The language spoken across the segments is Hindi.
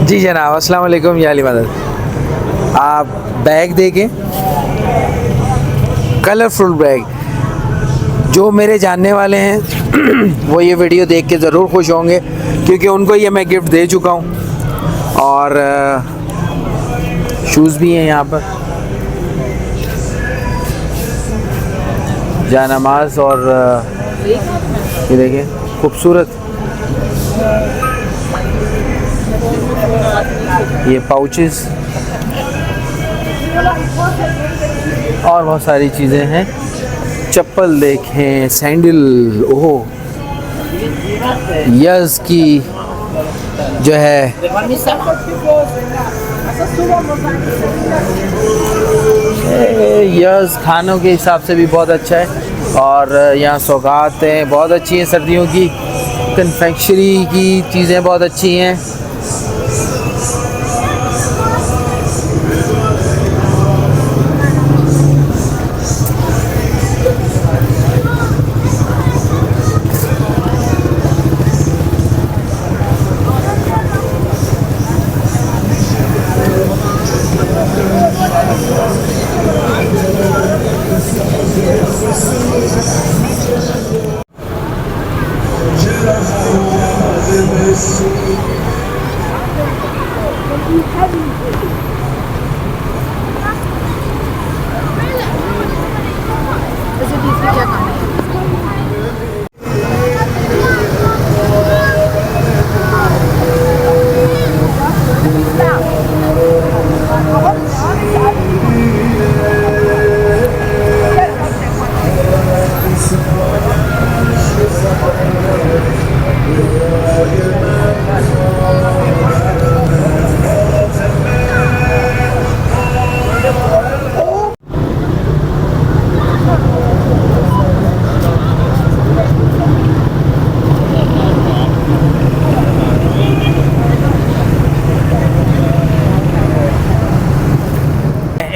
जी जनाब, अस्सलाम वालेकुम या अली मदद। आप बैग देखें, कलरफुल बैग। जो मेरे जानने वाले हैं वो ये वीडियो देख के ज़रूर खुश होंगे, क्योंकि उनको ये मैं गिफ्ट दे चुका हूँ। और शूज़ भी हैं यहाँ पर, जानमाज। और ये देखें खूबसूरत ये पाउचेस और बहुत सारी चीज़ें हैं। चप्पल देखें, सैंडल, ओह यस की जो है यस खानों के हिसाब से भी बहुत अच्छा है। और यहाँ सौगातें बहुत अच्छी हैं, सर्दियों की कन्फेक्शनरी की चीज़ें बहुत अच्छी हैं।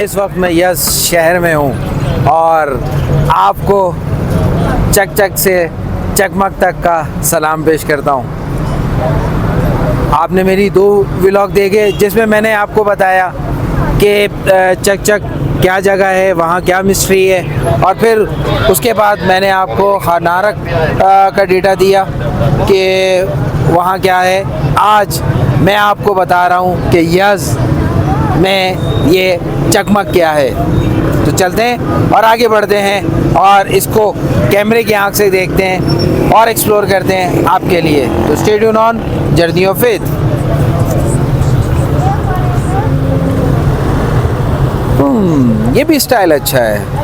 इस वक्त मैं यस शहर में हूँ और आपको चक चक से चकमक तक का सलाम पेश करता हूँ। आपने मेरी 2 व्लॉग देखे जिसमें मैंने आपको बताया कि चक चक क्या जगह है, वहाँ क्या मिस्ट्री है, और फिर उसके बाद मैंने आपको खानारक का डेटा दिया कि वहाँ क्या है। आज मैं आपको बता रहा हूँ कि यस में ये चकमक क्या है। तो चलते हैं और आगे बढ़ते हैं और इसको कैमरे की आंख से देखते हैं और एक्सप्लोर करते हैं आपके लिए। तो stay tune on journey of faith. ये भी स्टाइल अच्छा है।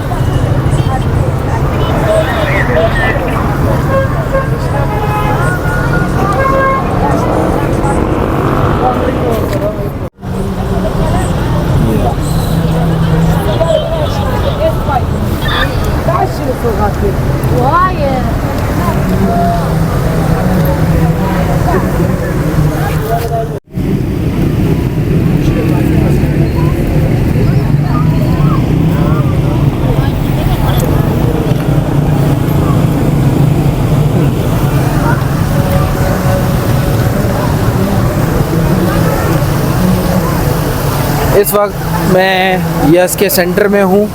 इस वक्त मैं यस के सेंटर में हूँ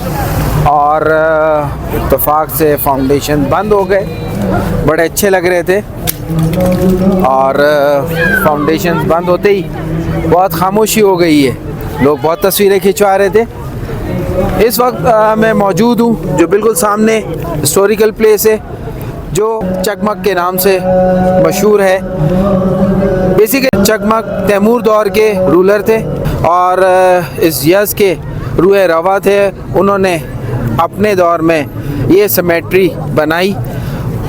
और इत्तेफाक से फाउंडेशन बंद हो गए। बड़े अच्छे लग रहे थे और फाउंडेशन बंद होते ही बहुत खामोशी हो गई है। लोग बहुत तस्वीरें खिंचवा रहे थे। इस वक्त मैं मौजूद हूँ जो बिल्कुल सामने हिस्टोरिकल प्लेस है जो चकमक के नाम से मशहूर है। बेसिकली चकमक तैमूर दौर के रूलर थे और इस यस के रूह रवा थे। उन्होंने अपने दौर में ये सिमेट्री बनाई।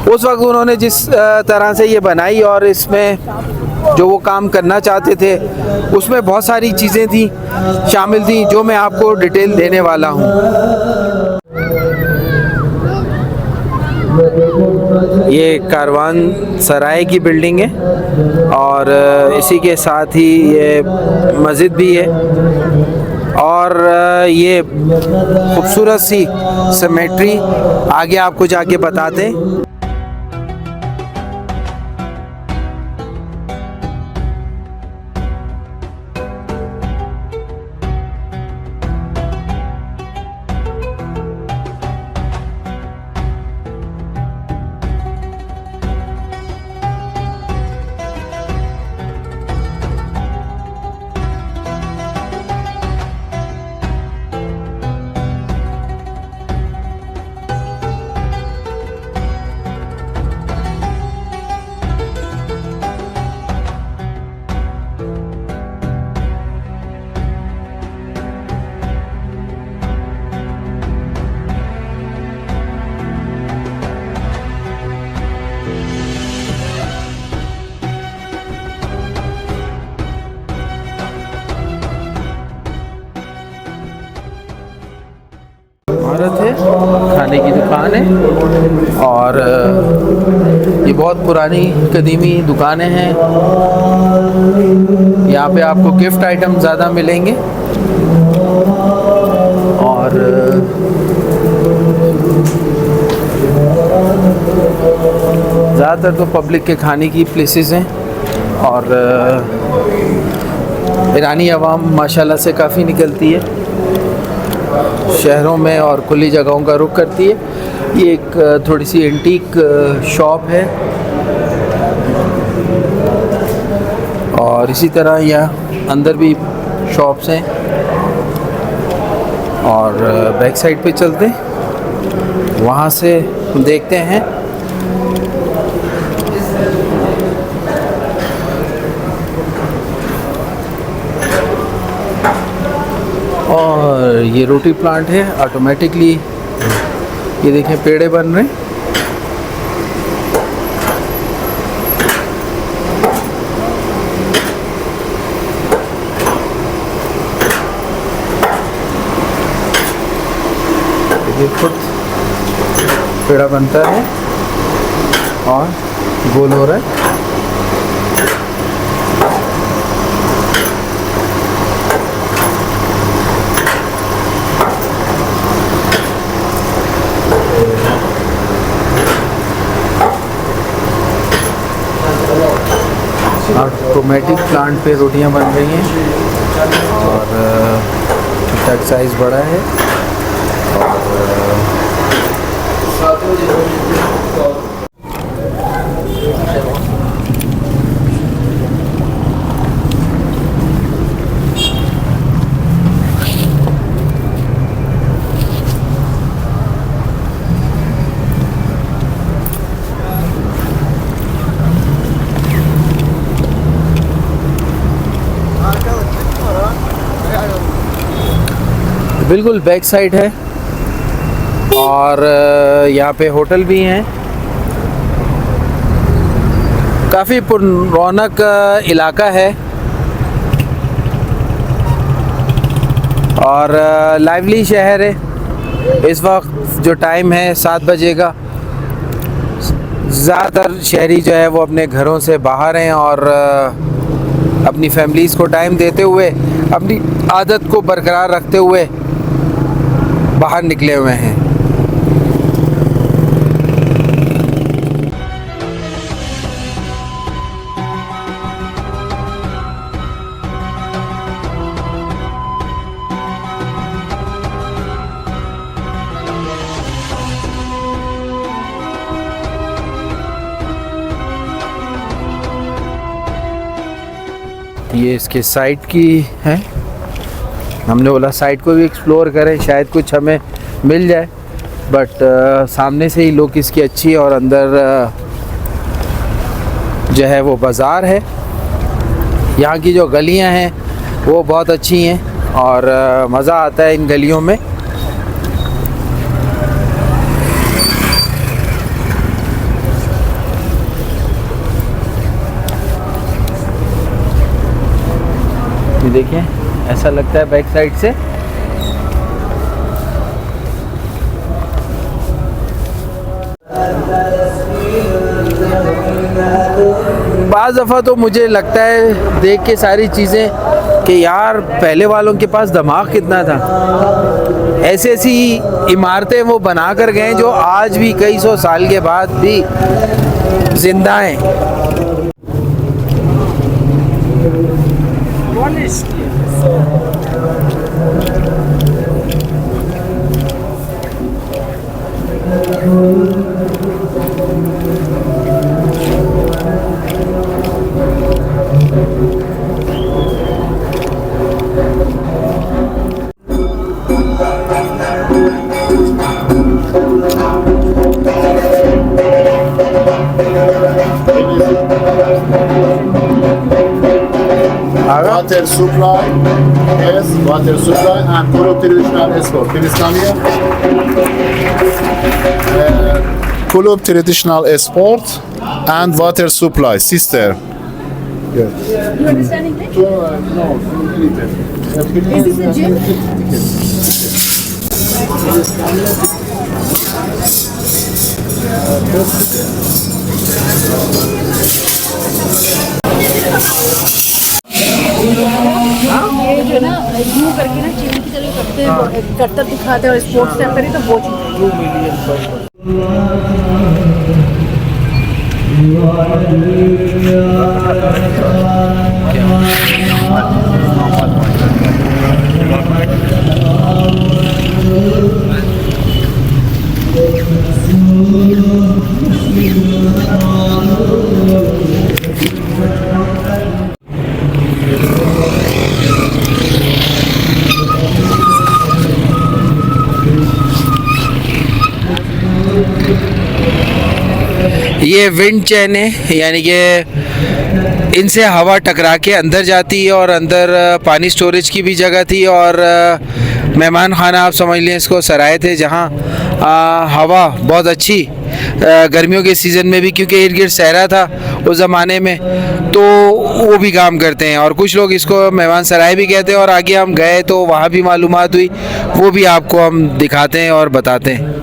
उस वक्त उन्होंने जिस तरह से ये बनाई और इसमें जो वो काम करना चाहते थे उसमें बहुत सारी चीज़ें थी शामिल थी जो मैं आपको डिटेल देने वाला हूँ। ये कारवान सराय की बिल्डिंग है और इसी के साथ ही ये मस्जिद भी है और ये खूबसूरत सी सिमेट्री आगे आपको जाके बताते हैं। इमारत है, खाने की दुकान है और ये बहुत पुरानी कदीमी दुकानें हैं। यहाँ पे आपको गिफ्ट आइटम ज़्यादा मिलेंगे और ज़्यादातर तो पब्लिक के खाने की प्लेसेस हैं और ईरानी अवाम माशाल्लाह से काफ़ी निकलती है शहरों में और खुली जगहों का रुख करती है। ये एक थोड़ी सी एंटीक शॉप है और इसी तरह यहाँ अंदर भी शॉप्स हैं और बैक साइड पे चलते वहाँ से देखते हैं। और ये रोटी प्लांट है ऑटोमेटिकली, ये देखें पेड़े बन रहे हैं। ये खुद पेड़ा बनता है और गोल हो रहा है। ऑटोमेटिक प्लांट पे रोटियां बन रही हैं और ठीक-ठाक साइज़ बड़ा है बिल्कुल बैक साइड है और यहाँ पे होटल भी हैं। काफ़ी रौनक इलाका है और लाइवली शहर है। इस वक्त जो टाइम है 7 बजे का, ज़्यादातर शहरी जो है वो अपने घरों से बाहर हैं और अपनी फैमिलीज़ को टाइम देते हुए, अपनी आदत को बरकरार रखते हुए बाहर निकले हुए हैं। ये इसके साइड की है, हमने बोला साइड को भी एक्सप्लोर करें, शायद कुछ हमें मिल जाए, बट सामने से ही लुक इसकी अच्छी है और अंदर जो है वो बाज़ार है। यहाँ की जो गलियाँ हैं वो बहुत अच्छी हैं और मज़ा आता है इन गलियों में। ये देखें, ऐसा लगता है बैक साइड से। बाज़ दफ़ा तो मुझे लगता है देख के सारी चीज़ें कि यार पहले वालों के पास दिमाग कितना था। ऐसी ऐसी इमारतें वो बना कर गए जो आज भी कई सौ साल के बाद भी जिंदा हैं। Water supply, yes, water supply and Kulub traditional export. Please come here. Kulub traditional export and water supply, sister. Yes. You understand English? No, Is this a gym? ये जो ना यूं करके ना चीनी की तरह करते हैं, करतब दिखाते हैं और स्पोर्ट्स टाइप करें तो वो चीज़ ये विंड चैन है, यानी कि इनसे हवा टकरा के अंदर जाती है और अंदर पानी स्टोरेज की भी जगह थी और मेहमान खाना आप समझ लें इसको, सराय थे जहाँ हवा बहुत अच्छी गर्मियों के सीज़न में भी, क्योंकि इर्द गिर्द सहरा था उस ज़माने में, तो वो भी काम करते हैं और कुछ लोग इसको मेहमान सराय भी कहते हैं। और आगे हम गए तो वहाँ भी मालूमात हुई, वो भी आपको हम दिखाते हैं और बताते हैं।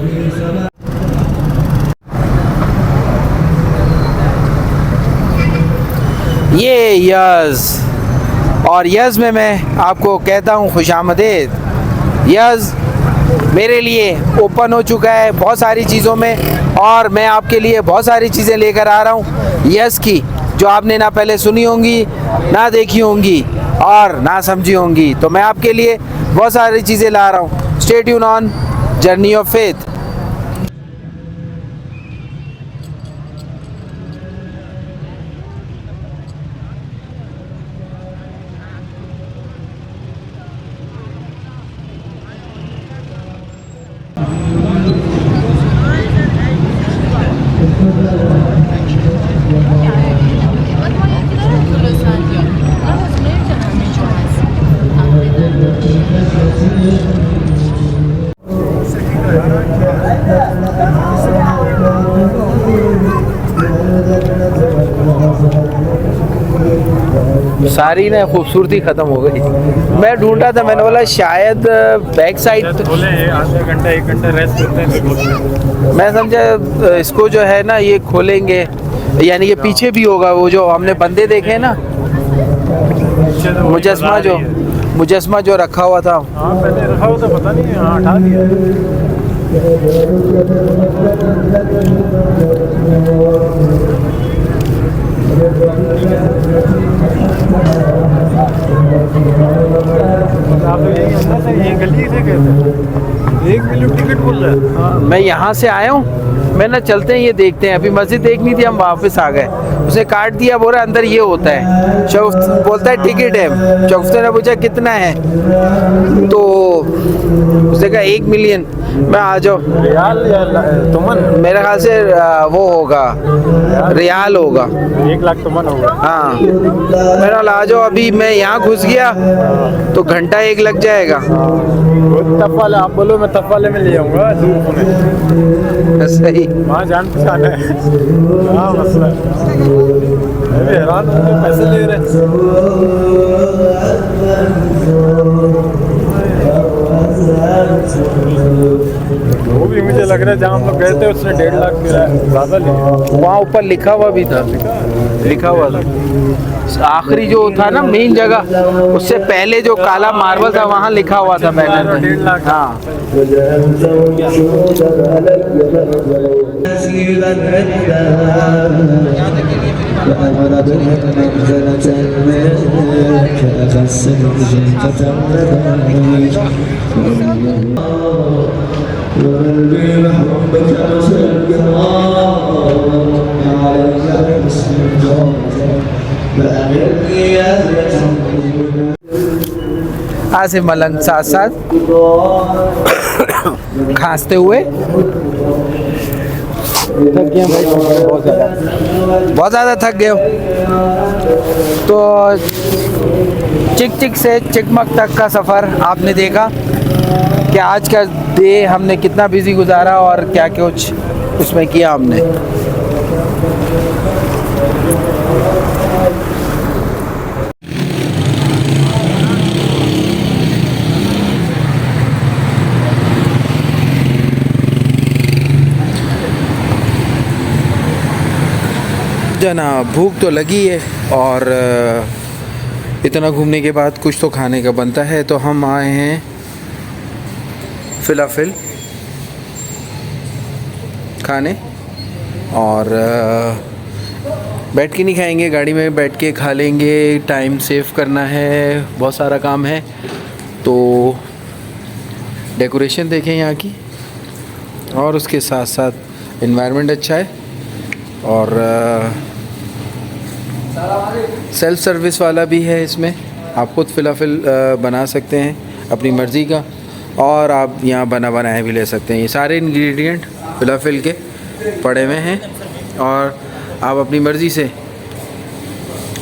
ये यज़, और यज़ में मैं आपको कहता हूँ खुशामदीद। यज़ मेरे लिए ओपन हो चुका है बहुत सारी चीज़ों में, और मैं आपके लिए बहुत सारी चीज़ें लेकर आ रहा हूँ यज़ की, जो आपने ना पहले सुनी होंगी, ना देखी होंगी और ना समझी होंगी। तो मैं आपके लिए बहुत सारी चीज़ें ला रहा हूँ। Stay tune on journey of faith. सारी ना खूबसूरती ख़त्म हो गई। मैं ढूंढ रहा था, मैंने बोला शायद बैक साइड बोले आधा घंटा 1 घंटा रेस्ट करते हैं। मैं समझा इसको जो है ना ये खोलेंगे, यानी कि पीछे भी होगा वो जो हमने बंदे देखे ना, मुजस्मा जो रखा हुआ था। हाँ पहले रखा हुआ था, पता नहीं, हाँ हटा दिया। आप लोग यही अंदर से, यही गली से गए थे? 1 मिनट टिकट बोल रहे हैं। हाँ, मैं यहाँ से आया हूँ, मैं ना चलते हैं ये देखते हैं। अभी मस्जिद देखनी थी, हम वापस आ गए, उसे काट दिया, बोल रहा अंदर ये होता है। शगुफ्त बोलता है टिकट है। शगुफ्ते ने पूछा कितना है, तो उसने कहा 1 मिलियन। मैं आ जाओ, रियाल या तुमन? मेरे ख्याल से वो होगा, रियाल होगा। 1 लाख तुमन होगा। हाँ, मेरा आ जाओ। अभी मैं यहाँ घुस गया तो घंटा 1 लग जाएगा। तब वाले आप बोलो, मैं तब वाले में ले आऊँगा दूर में। सही, वहाँ जान पहचान है। हाँ मसला है, मैं भी हैरान हूँ, पैसे ले रहे। वो भी मुझे लग रहा है जहाँ हम लोग गए थे उसने 1.5 लाख ज़्यादा लिया। वहाँ ऊपर लिखा हुआ भी था, लिखा हुआ था आखिरी जो था ना मेन जगह, उससे पहले जो काला मार्बल था वहाँ लिखा हुआ था बैनर पे। 1.5 लाख। हाँ, आसिफ मलंग साथ साथ खांसते हुए थक गया भाई, बहुत ज़्यादा थक गए हो। तो चिक चिक से चिकमक तक का सफ़र आपने देखा कि आज का डे हमने कितना बिजी गुजारा और क्या कुछ उसमें किया हमने। जना भूख तो लगी है और इतना घूमने के बाद कुछ तो खाने का बनता है, तो हम आए हैं फ़िलाफ़िल खाने। और बैठ के नहीं खाएंगे, गाड़ी में बैठ के खा लेंगे, टाइम सेव करना है, बहुत सारा काम है। तो डेकोरेशन देखें यहाँ की, और उसके साथ साथ एनवायरनमेंट अच्छा है, और सेल्फ सर्विस वाला भी है इसमें। आप खुद फ़िलाफ़िल बना सकते हैं अपनी मर्ज़ी का, और आप यहाँ बना बनाए भी ले सकते हैं। ये सारे इंग्रेडिएंट फ़िलाफ़िल के पड़े हुए हैं, और आप अपनी मर्ज़ी से,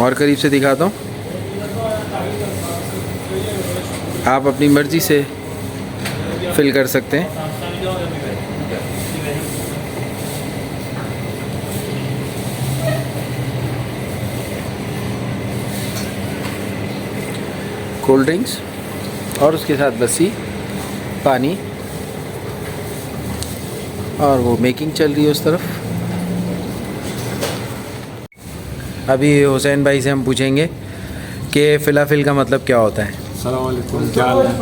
और करीब से दिखाता हूँ, आप अपनी मर्ज़ी से फिल कर सकते हैं। कोल्ड ड्रिंक्स और उसके साथ लस्सी, पानी, और वो मेकिंग चल रही है उस तरफ। अभी हुसैन भाई से हम पूछेंगे कि फ़िलाफ़िल का मतलब क्या होता है। अस्सलाम वालेकुम, क्या हाल है?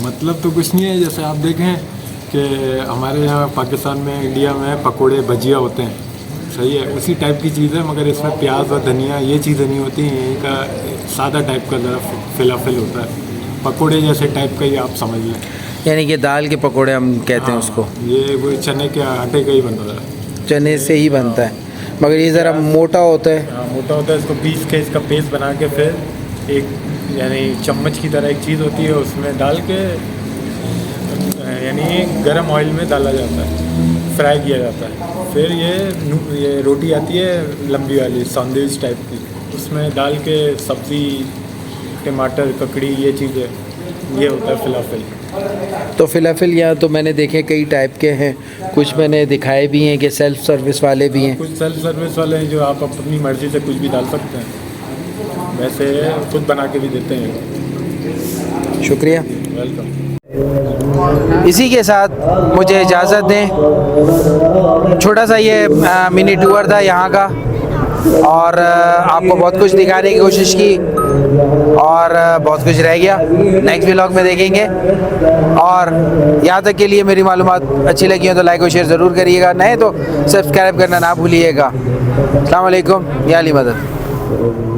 मतलब तो कुछ नहीं है, जैसे आप देखें कि हमारे यहाँ पाकिस्तान में, इंडिया में पकोड़े भजिया होते हैं, सही है, उसी टाइप की चीज़ है, मगर इसमें प्याज और धनिया ये चीज़ें नहीं होती हैं। इनका सादा टाइप का ज़रा फ़िलाफ़िल होता है, पकोड़े जैसे टाइप का ही आप समझ लें। यानी कि दाल के पकोड़े हम कहते हैं उसको। ये वो चने के आटे का ही बनता है, चने से ही बनता है, मगर ये ज़रा मोटा होता है। हाँ, मोटा होता है। इसको पीस के इसका पेस्ट बना के फिर एक यानी चम्मच की तरह एक चीज़ होती है, उसमें डाल के यानी गरम ऑयल में डाला जाता है, फ्राई किया जाता है। फिर ये रोटी आती है लंबी वाली सैंडविच टाइप की, उसमें डाल के सब्ज़ी, टमाटर, ककड़ी, ये चीज़ें, ये होता है फ़िलाफ़िल। तो फ़िलाफ़िल यहाँ तो मैंने देखे कई टाइप के हैं, कुछ मैंने दिखाए भी हैं कि सेल्फ़ सर्विस वाले भी हैं। कुछ सेल्फ सर्विस वाले हैं जो आप अपनी मर्ज़ी से कुछ भी डाल सकते हैं, वैसे खुद बना के भी देते हैं। शुक्रिया। वेलकम। इसी के साथ मुझे इजाज़त दें। छोटा सा ये मिनी टूर था यहाँ का, और आपको बहुत कुछ दिखाने की कोशिश की, और बहुत कुछ रह गया, नेक्स्ट व्लॉग में देखेंगे। और यहाँ तक के लिए मेरी मालूमात अच्छी लगी हो तो लाइक और शेयर ज़रूर करिएगा, नहीं तो सब्सक्राइब करना ना भूलिएगा। अस्सलाम वालेकुम, या अली मदद।